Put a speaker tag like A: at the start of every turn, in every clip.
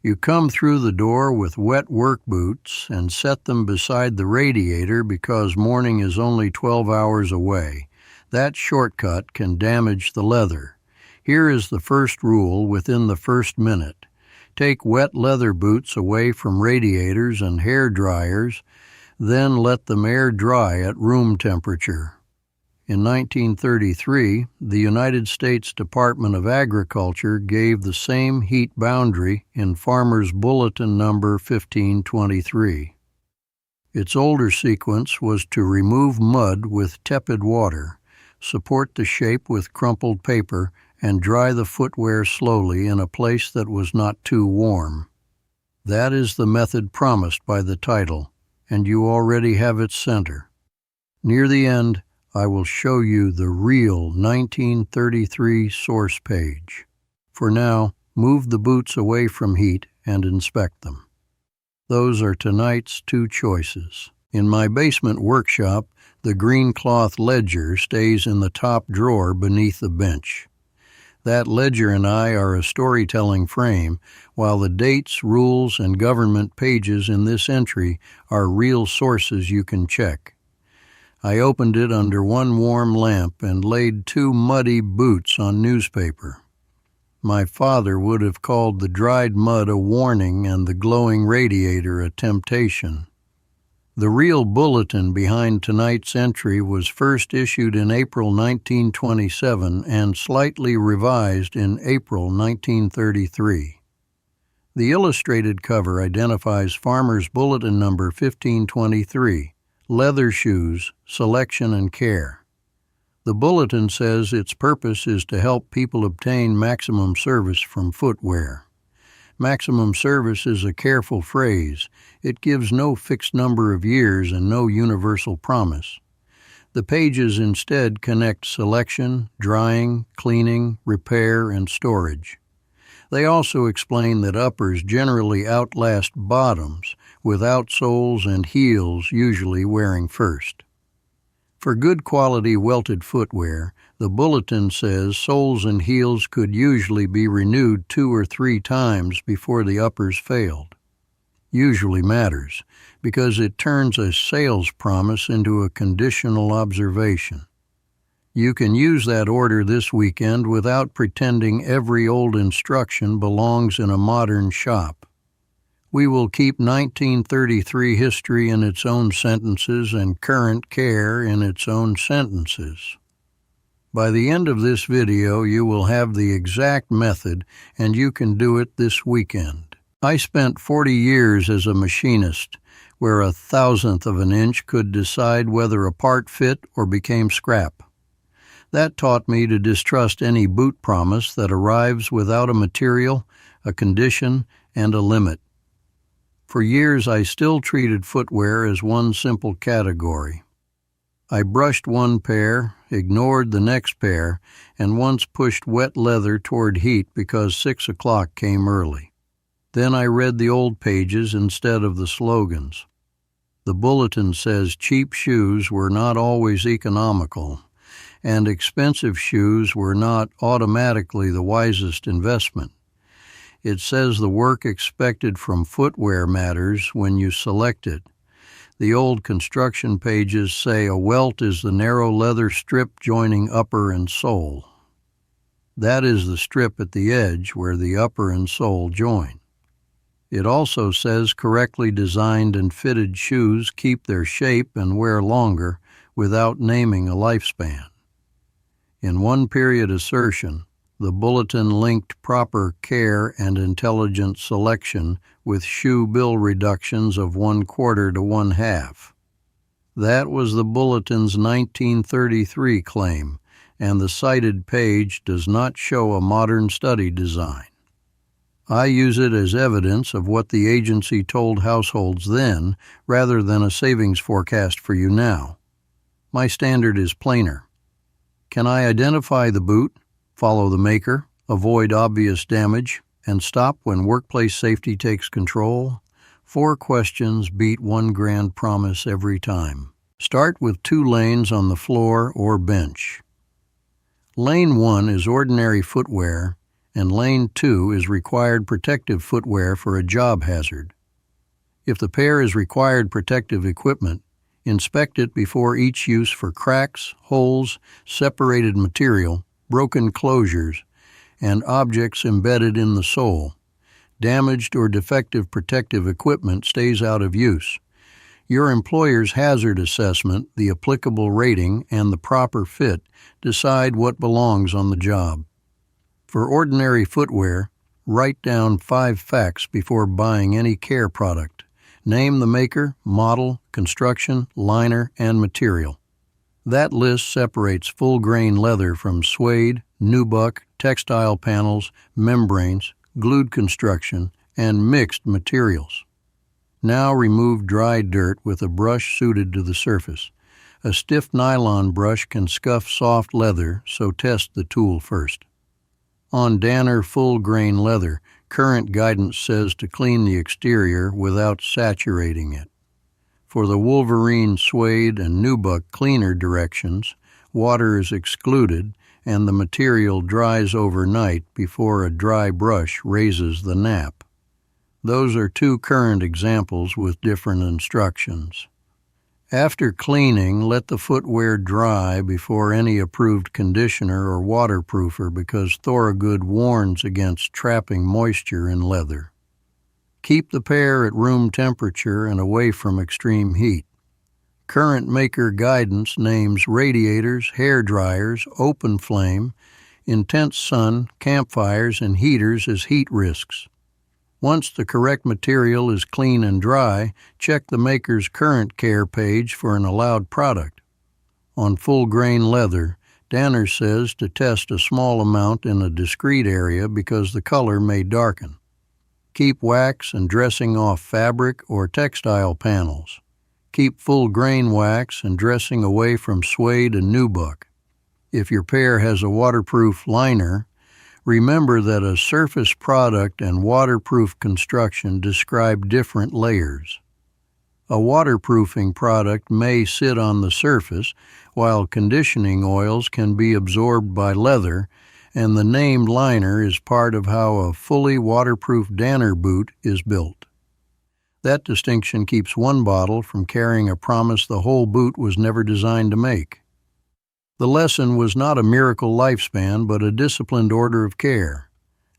A: You come through the door with wet work boots and set them beside the radiator because morning is only 12 hours away. That shortcut can damage the leather. Here is the first rule within the first minute. Take wet leather boots away from radiators and hair dryers, then let them air dry at room temperature. In 1933, the United States Department of Agriculture gave the same heat boundary in Farmer's Bulletin number 1523. Its older sequence was to remove mud with tepid water, support the shape with crumpled paper, and dry the footwear slowly in a place that was not too warm. That is the method promised by the title, and you already have its center. Near the end, I will show you the real 1933 source page. For now, move the boots away from heat and inspect them. Those are tonight's two choices. In my basement workshop, the green cloth ledger stays in the top drawer beneath the bench. That ledger and I are a storytelling frame, while the dates, rules, and government pages in this entry are real sources you can check. I opened it under one warm lamp and laid two muddy boots on newspaper. My father would have called the dried mud a warning and the glowing radiator a temptation. The real bulletin behind tonight's entry was first issued in April 1927 and slightly revised in April 1933. The illustrated cover identifies Farmer's Bulletin number 1523. Leather shoes, selection and care. The bulletin says its purpose is to help people obtain maximum service from footwear. Maximum service is a careful phrase. It gives no fixed number of years and no universal promise. The pages instead connect selection, drying, cleaning, repair, and storage. They also explain that uppers generally outlast bottoms, with outsoles and heels usually wearing first. For good quality welted footwear, the bulletin says soles and heels could usually be renewed 2 or 3 times before the uppers failed. Usually matters, because it turns a sales promise into a conditional observation. You can use that order this weekend without pretending every old instruction belongs in a modern shop. We will keep 1933 history in its own sentences and current care in its own sentences. By the end of this video, you will have the exact method, and you can do it this weekend. I spent 40 years as a machinist, where 1/1000th of an inch could decide whether a part fit or became scrap. That taught me to distrust any boot promise that arrives without a material, a condition, and a limit. For years, I still treated footwear as one simple category. I brushed one pair, ignored the next pair, and once pushed wet leather toward heat because 6 o'clock came early. Then I read the old pages instead of the slogans. The bulletin says cheap shoes were not always economical, and expensive shoes were not automatically the wisest investment. It says the work expected from footwear matters when you select it. The old construction pages say a welt is the narrow leather strip joining upper and sole. That is the strip at the edge where the upper and sole join. It also says correctly designed and fitted shoes keep their shape and wear longer without naming a lifespan. In one period assertion, the bulletin linked proper care and intelligent selection with shoe bill reductions of 1/4 to 1/2. That was the bulletin's 1933 claim, and the cited page does not show a modern study design. I use it as evidence of what the agency told households then, rather than a savings forecast for you now. My standard is plainer. Can I identify the boot, follow the maker, avoid obvious damage, and stop when workplace safety takes control? 4 questions beat one grand promise every time. Start with 2 lanes on the floor or bench. Lane 1 is ordinary footwear, and Lane 2 is required protective footwear for a job hazard. If the pair is required protective equipment, inspect it before each use for cracks, holes, separated material, broken closures, and objects embedded in the sole. Damaged or defective protective equipment stays out of use. Your employer's hazard assessment, the applicable rating, and the proper fit decide what belongs on the job. For ordinary footwear, write down 5 facts before buying any care product. Name the maker, model, construction, liner, and material. That list separates full-grain leather from suede, nubuck, textile panels, membranes, glued construction, and mixed materials. Now remove dry dirt with a brush suited to the surface. A stiff nylon brush can scuff soft leather, so test the tool first. On Danner full-grain leather, current guidance says to clean the exterior without saturating it. For the Wolverine suede and nubuck cleaner directions, water is excluded and the material dries overnight before a dry brush raises the nap. Those are 2 current examples with different instructions. After cleaning, let the footwear dry before any approved conditioner or waterproofer because Thorogood warns against trapping moisture in leather. Keep the pair at room temperature and away from extreme heat. Current maker guidance names radiators, hair dryers, open flame, intense sun, campfires, and heaters as heat risks. Once the correct material is clean and dry, check the maker's current care page for an allowed product. On full-grain leather, Danner says to test a small amount in a discrete area because the color may darken. Keep wax and dressing off fabric or textile panels. Keep full-grain wax and dressing away from suede and nubuck. If your pair has a waterproof liner, remember that a surface product and waterproof construction describe different layers. A waterproofing product may sit on the surface, while conditioning oils can be absorbed by leather, and the named liner is part of how a fully waterproof Danner boot is built. That distinction keeps one bottle from carrying a promise the whole boot was never designed to make. The lesson was not a miracle lifespan, but a disciplined order of care.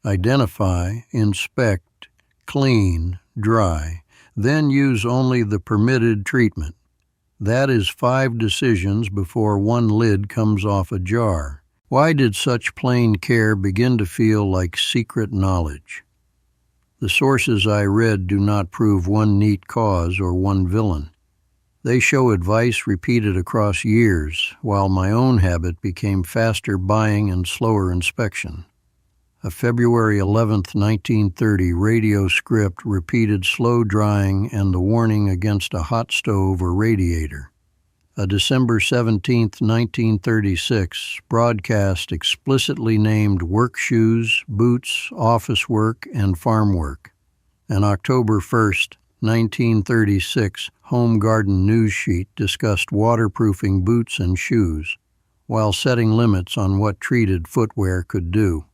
A: Identify, inspect, clean, dry, then use only the permitted treatment. That is 5 decisions before one lid comes off a jar. Why did such plain care begin to feel like secret knowledge? The sources I read do not prove one neat cause or one villain. They show advice repeated across years, while my own habit became faster buying and slower inspection. A February 11, 1930 radio script repeated slow drying and the warning against a hot stove or radiator. A December 17, 1936 broadcast explicitly named work shoes, boots, office work, and farm work. An October 1, 1936 Home Garden news sheet discussed waterproofing boots and shoes, while setting limits on what treated footwear could do.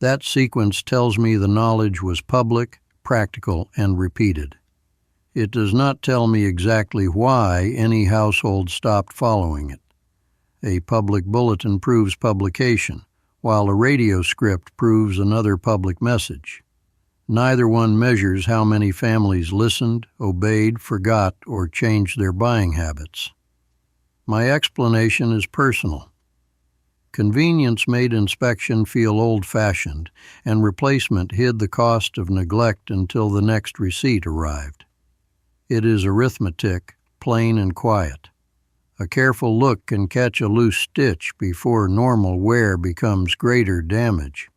A: That sequence tells me the knowledge was public, practical, and repeated. It does not tell me exactly why any household stopped following it. A public bulletin proves publication, while a radio script proves another public message. Neither one measures how many families listened, obeyed, forgot, or changed their buying habits. My explanation is personal. Convenience made inspection feel old-fashioned, and replacement hid the cost of neglect until the next receipt arrived. It is arithmetic, plain and quiet. A careful look can catch a loose stitch before normal wear becomes greater damage.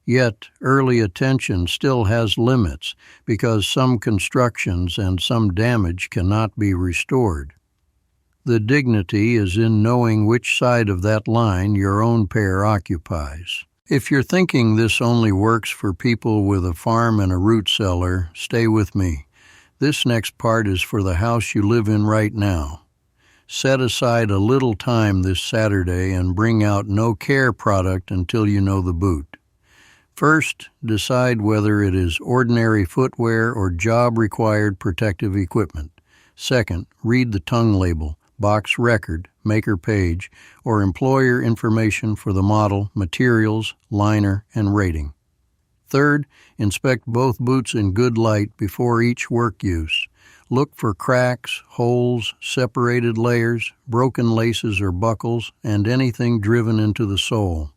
A: Yet, early attention still has limits because some constructions and some damage cannot be restored. The dignity is in knowing which side of that line your own pair occupies. If you're thinking this only works for people with a farm and a root cellar, stay with me. This next part is for the house you live in right now. Set aside a little time this Saturday and bring out no care product until you know the boot. First, decide whether it is ordinary footwear or job-required protective equipment. Second, read the tongue label, box record, maker page, or employer information for the model, materials, liner, and rating. Third, inspect both boots in good light before each work use. Look for cracks, holes, separated layers, broken laces or buckles, and anything driven into the sole.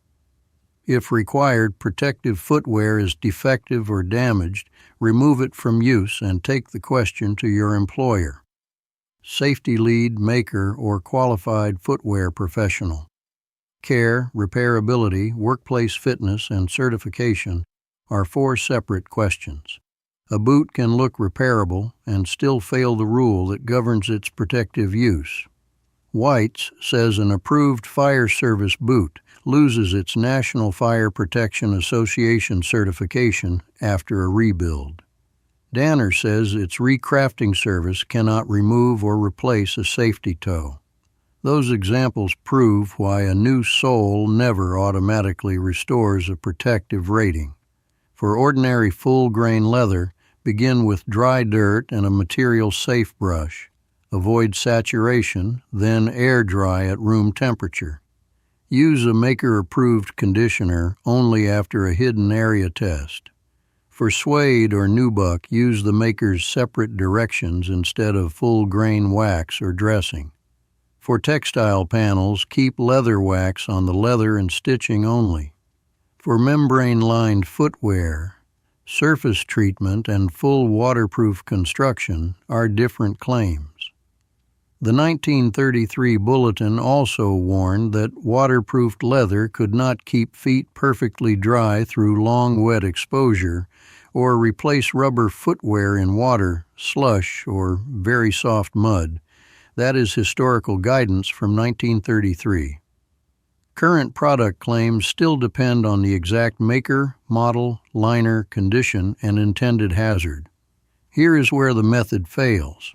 A: If required, protective footwear is defective or damaged, remove it from use and take the question to your employer. Safety lead, maker, or qualified footwear professional. Care, repairability, workplace fitness, and certification are 4 separate questions. A boot can look repairable and still fail the rule that governs its protective use. White's says an approved fire service boot loses its National Fire Protection Association certification after a rebuild. Danner says its recrafting service cannot remove or replace a safety toe. Those examples prove why a new sole never automatically restores a protective rating. For ordinary full-grain leather, begin with dry dirt and a material-safe brush. Avoid saturation, then air dry at room temperature. Use a maker-approved conditioner only after a hidden area test. For suede or nubuck, use the maker's separate directions instead of full-grain wax or dressing. For textile panels, keep leather wax on the leather and stitching only. For membrane-lined footwear, surface treatment and full waterproof construction are different claims. The 1933 bulletin also warned that waterproofed leather could not keep feet perfectly dry through long wet exposure or replace rubber footwear in water, slush, or very soft mud. That is historical guidance from 1933. Current product claims still depend on the exact maker, model, liner, condition, and intended hazard. Here is where the method fails.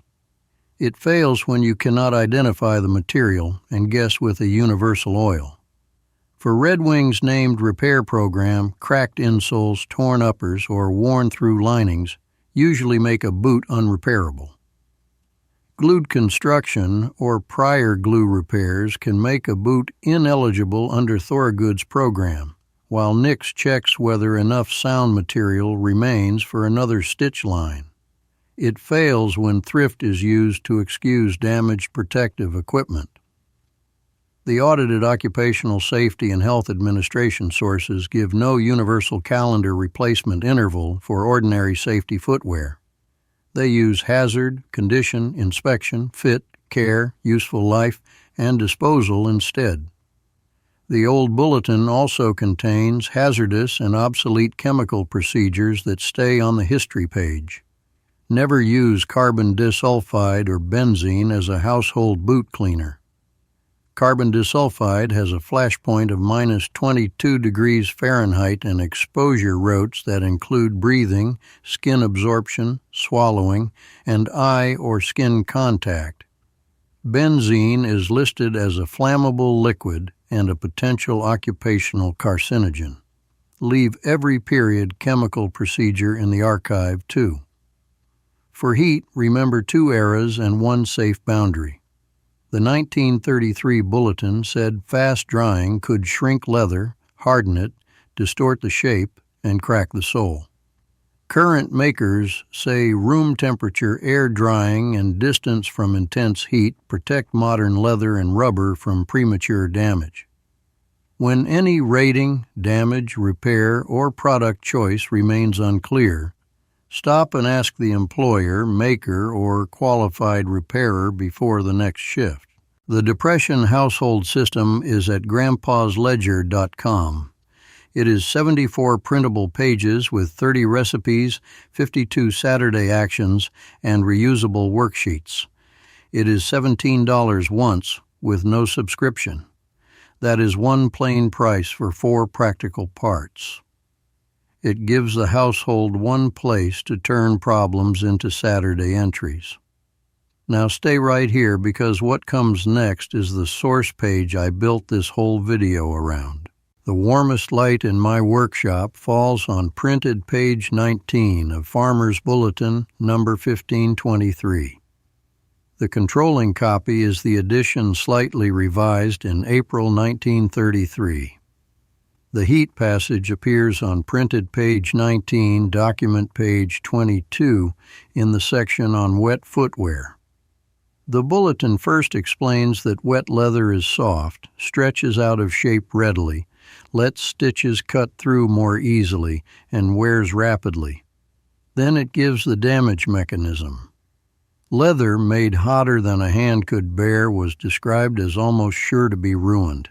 A: It fails when you cannot identify the material and guess with a universal oil. For Red Wing's named repair program, cracked insoles, torn uppers, or worn-through linings usually make a boot unrepairable. Glued construction or prior glue repairs can make a boot ineligible under Thorogood's program, while Nix checks whether enough sound material remains for another stitch line. It fails when thrift is used to excuse damaged protective equipment. The audited Occupational Safety and Health Administration sources give no universal calendar replacement interval for ordinary safety footwear. They use hazard, condition, inspection, fit, care, useful life, and disposal instead. The old bulletin also contains hazardous and obsolete chemical procedures that stay on the history page. Never use carbon disulfide or benzene as a household boot cleaner. Carbon disulfide has a flash point of minus 22 degrees Fahrenheit and exposure rates that include breathing, skin absorption, swallowing, and eye or skin contact. Benzene is listed as a flammable liquid and a potential occupational carcinogen. Leave every period chemical procedure in the archive, too. For heat, remember 2 eras and 1 safe boundary. The 1933 bulletin said fast drying could shrink leather, harden it, distort the shape, and crack the sole. Current makers say room temperature air drying and distance from intense heat protect modern leather and rubber from premature damage. When any rating, damage, repair, or product choice remains unclear, stop and ask the employer, maker, or qualified repairer before the next shift. The Depression Household System is at grandpasledger.com. It is 74 printable pages with 30 recipes, 52 Saturday actions, and reusable worksheets. It is $17 once with no subscription. That is one plain price for 4 practical parts. It gives the household one place to turn problems into Saturday entries. Now stay right here because what comes next is the source page I built this whole video around. The warmest light in my workshop falls on printed page 19 of Farmer's Bulletin, number 1523. The controlling copy is the edition slightly revised in April 1933. The heat passage appears on printed page 19, document page 22, in the section on wet footwear. The bulletin first explains that wet leather is soft, stretches out of shape readily, lets stitches cut through more easily, and wears rapidly. Then it gives the damage mechanism. Leather made hotter than a hand could bear was described as almost sure to be ruined.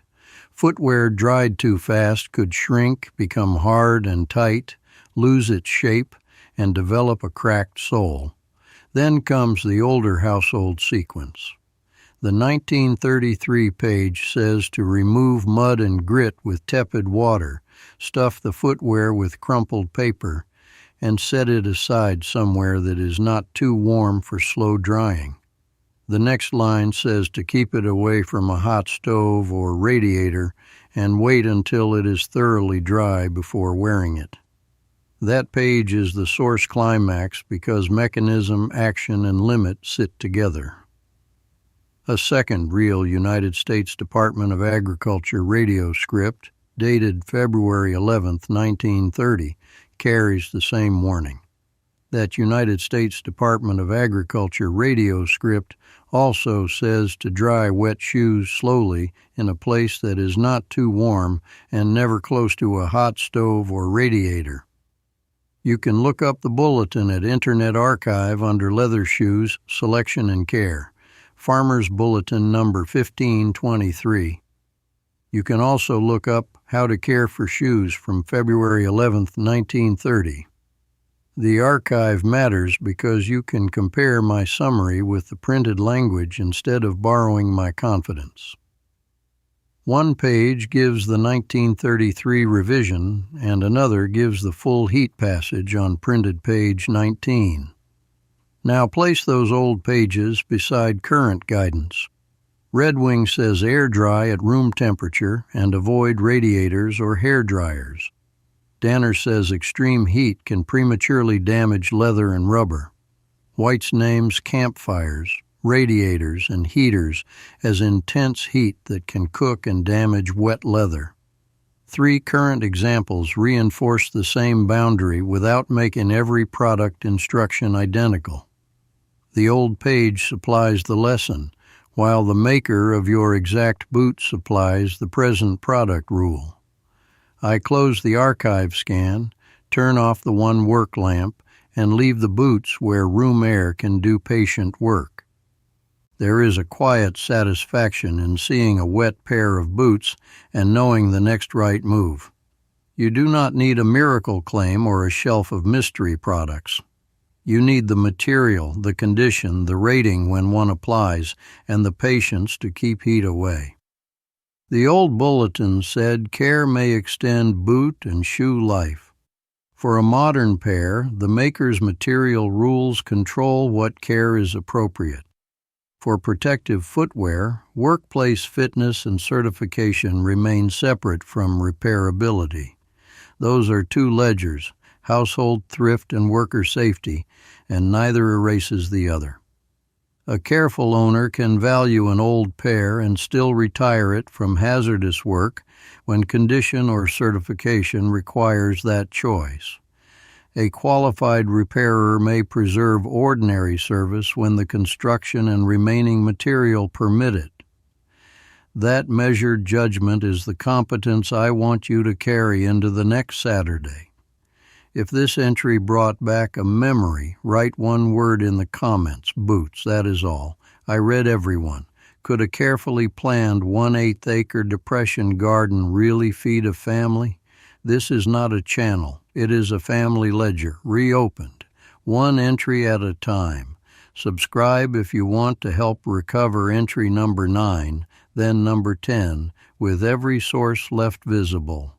A: Footwear dried too fast could shrink, become hard and tight, lose its shape, and develop a cracked sole. Then comes the older household sequence. The 1933 page says to remove mud and grit with tepid water, stuff the footwear with crumpled paper, and set it aside somewhere that is not too warm for slow drying. The next line says to keep it away from a hot stove or radiator and wait until it is thoroughly dry before wearing it. That page is the source climax because mechanism, action, and limit sit together. A second real United States Department of Agriculture radio script, dated February 11, 1930, carries the same warning. That United States Department of Agriculture radio script also says to dry wet shoes slowly in a place that is not too warm and never close to a hot stove or radiator. You can look up the bulletin at Internet Archive under Leather Shoes, Selection and Care, Farmer's Bulletin number 1523. You can also look up How to Care for Shoes from February 11, 1930. The archive matters because you can compare my summary with the printed language instead of borrowing my confidence. One page gives the 1933 revision, and another gives the full heat passage on printed page 19. Now place those old pages beside current guidance. Red Wing says air dry at room temperature and avoid radiators or hair dryers. Danner says extreme heat can prematurely damage leather and rubber. White's names campfires, radiators, and heaters as intense heat that can cook and damage wet leather. 3 current examples reinforce the same boundary without making every product instruction identical. The old page supplies the lesson, while the maker of your exact boot supplies the present product rule. I close the archive scan, turn off the one work lamp, and leave the boots where room air can do patient work. There is a quiet satisfaction in seeing a wet pair of boots and knowing the next right move. You do not need a miracle claim or a shelf of mystery products. You need the material, the condition, the rating when one applies, and the patience to keep heat away. The old bulletin said care may extend boot and shoe life. For a modern pair, the maker's material rules control what care is appropriate. For protective footwear, workplace fitness and certification remain separate from repairability. Those are 2 ledgers, household thrift and worker safety, and neither erases the other. A careful owner can value an old pair and still retire it from hazardous work when condition or certification requires that choice. A qualified repairer may preserve ordinary service when the construction and remaining material permit it. That measured judgment is the competence I want you to carry into the next Saturday. If this entry brought back a memory, write one word in the comments, boots, that is all. I read everyone. Could a carefully planned 1/8 acre depression garden really feed a family? This is not a channel. It is a family ledger, reopened, one entry at a time. Subscribe if you want to help recover entry number 9, then number 10, with every source left visible.